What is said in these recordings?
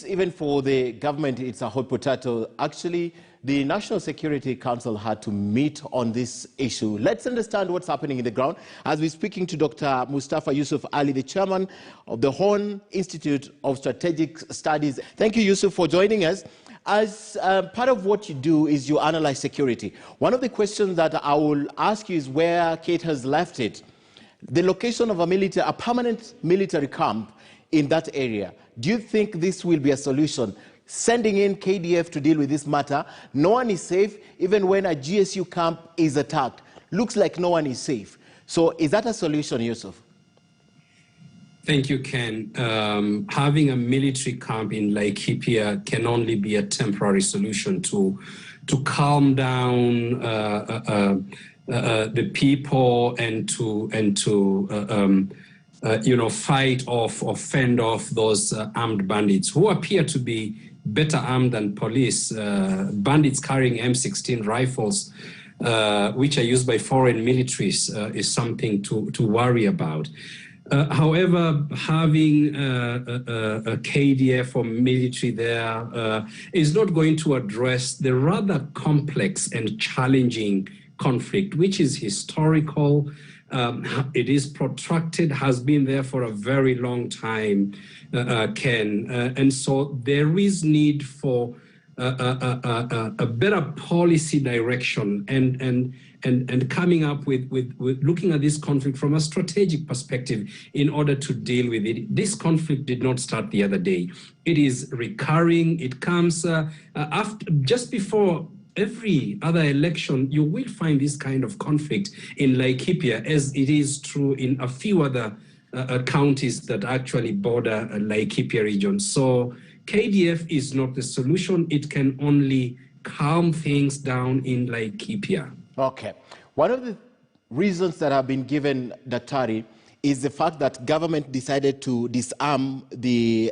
Even for the government, it's a hot potato. Actually, the National Security Council had to meet on this issue. Let's understand what's happening in the ground as we're speaking to Dr. Mustafa Yusuf Ali, the chairman of the Horn Institute of Strategic Studies. Thank you, Yusuf, for joining us. As part of what you do is you analyze security. One of the questions that I will ask you is where Kate has left it. The location of a permanent military camp in that area. Do you think this will be a solution? Sending in KDF to deal with this matter, no one is safe, even when a GSU camp is attacked. Looks like no one is safe. So is that a solution, Yusuf? Thank you, Ken. Having a military camp in Laikipia can only be a temporary solution to calm down the people and to fight off or fend off those armed bandits who appear to be better armed than police. Bandits carrying M16 rifles, which are used by foreign militaries, is something to worry about. However, having a KDF or military there is not going to address the rather complex and challenging conflict, which is historical. It is protracted, has been there for a very long time, Ken. And so there is need for a better policy direction and coming up with looking at this conflict from a strategic perspective in order to deal with it. This conflict did not start the other day. It is recurring. It comes just before every other election. You will find this kind of conflict in Laikipia, as it is true in a few other counties that actually border Laikipia region. So KDF is not the solution. It can only calm things down in Laikipia. Okay. One of the reasons that have been given, Daktari, is the fact that government decided to disarm the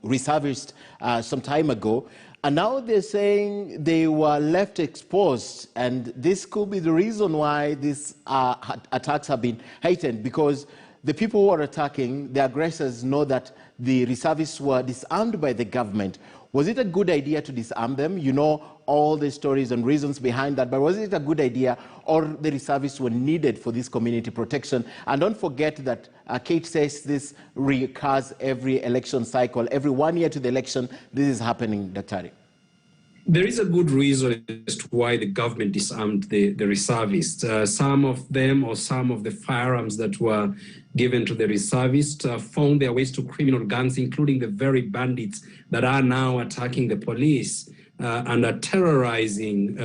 reservists some time ago. And now they're saying they were left exposed, and this could be the reason why these attacks have been heightened, because the people who are attacking, the aggressors, know that the reservists were disarmed by the government. Was it a good idea to disarm them? You know all the stories and reasons behind that, but was it a good idea, or the reservists were needed for this community protection? And don't forget that Kate says this recurs every election cycle. Every 1 year to the election, this is happening, Daktari. There is a good reason as to why the government disarmed the reservists. Some of them, or some of the firearms that were given to the reservists, found their ways to criminal gangs, including the very bandits that are now attacking the police and are terrorizing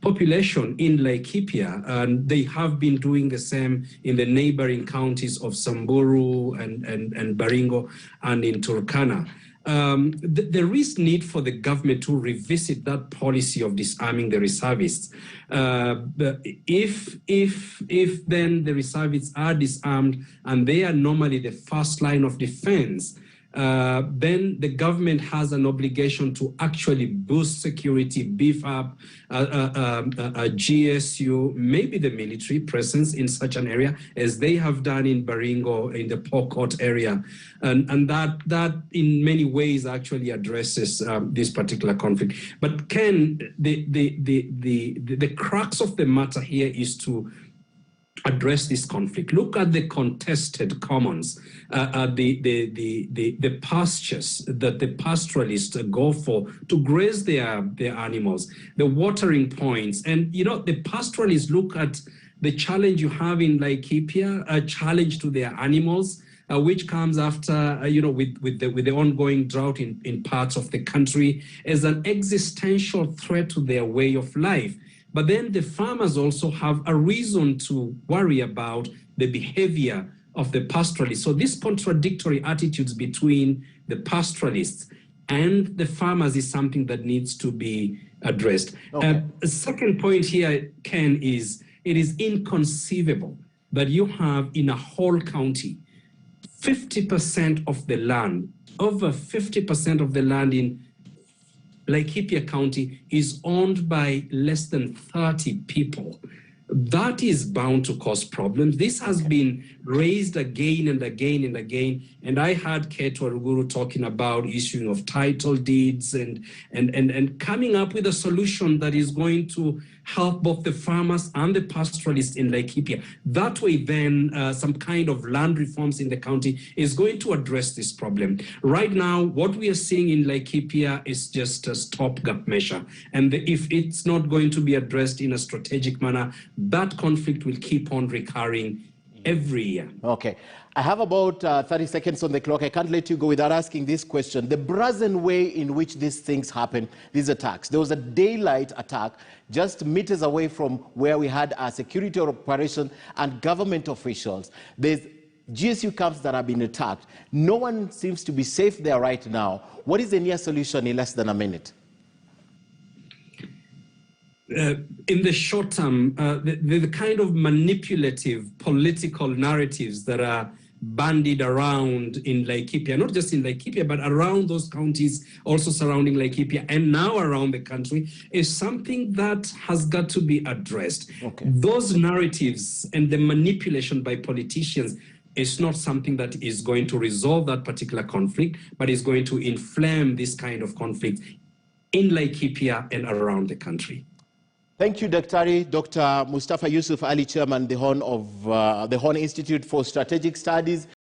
population in Laikipia. And they have been doing the same in the neighboring counties of Samburu and Baringo and in Turkana. There is need for the government to revisit that policy of disarming the reservists. If then the reservists are disarmed and they are normally the first line of defense, then the government has an obligation to actually boost security, beef up a GSU, maybe the military presence in such an area, as they have done in Baringo, in the Pokot area. And that in many ways actually addresses this particular conflict. But Ken, the crux of the matter here is to address this conflict. Look at the contested commons, the pastures that the pastoralists go for to graze their animals, the watering points. And, the pastoralists look at the challenge you have in Laikipia, a challenge to their animals, which comes after, with the ongoing drought in parts of the country, as an existential threat to their way of life. But then the farmers also have a reason to worry about the behavior of the pastoralists. So these contradictory attitudes between the pastoralists and the farmers is something that needs to be addressed. Okay. A second point here, Ken, is it is inconceivable that you have in a whole county 50% of the land, over 50% of the land in Laikipia County is owned by less than 30 people. that is bound to cause problems. This has been raised again and again and again. And I heard Kate Waruguru talking about issuing of title deeds and coming up with a solution that is going to help both the farmers and the pastoralists in Laikipia. That way, then, some kind of land reforms in the county is going to address this problem. Right now, what we are seeing in Laikipia is just a stopgap measure. And if it's not going to be addressed in a strategic manner, that conflict will keep on recurring every year. Okay. I have about 30 seconds on the clock. I can't let you go without asking this question. The brazen way in which these things happen, these attacks. There was a daylight attack just meters away from where we had a security operation and government officials. There's GSU camps that have been attacked. No one seems to be safe there right now. What is the near solution in less than a minute? In the short term, the kind of manipulative political narratives that are bandied around in Laikipia, not just in Laikipia, but around those counties, also surrounding Laikipia, and now around the country, is something that has got to be addressed. Okay. Those narratives and the manipulation by politicians is not something that is going to resolve that particular conflict, but is going to inflame this kind of conflict in Laikipia and around the country. Thank you, Dr. Mustafa Yusuf Ali, Chairman, the Horn Institute for Strategic Studies.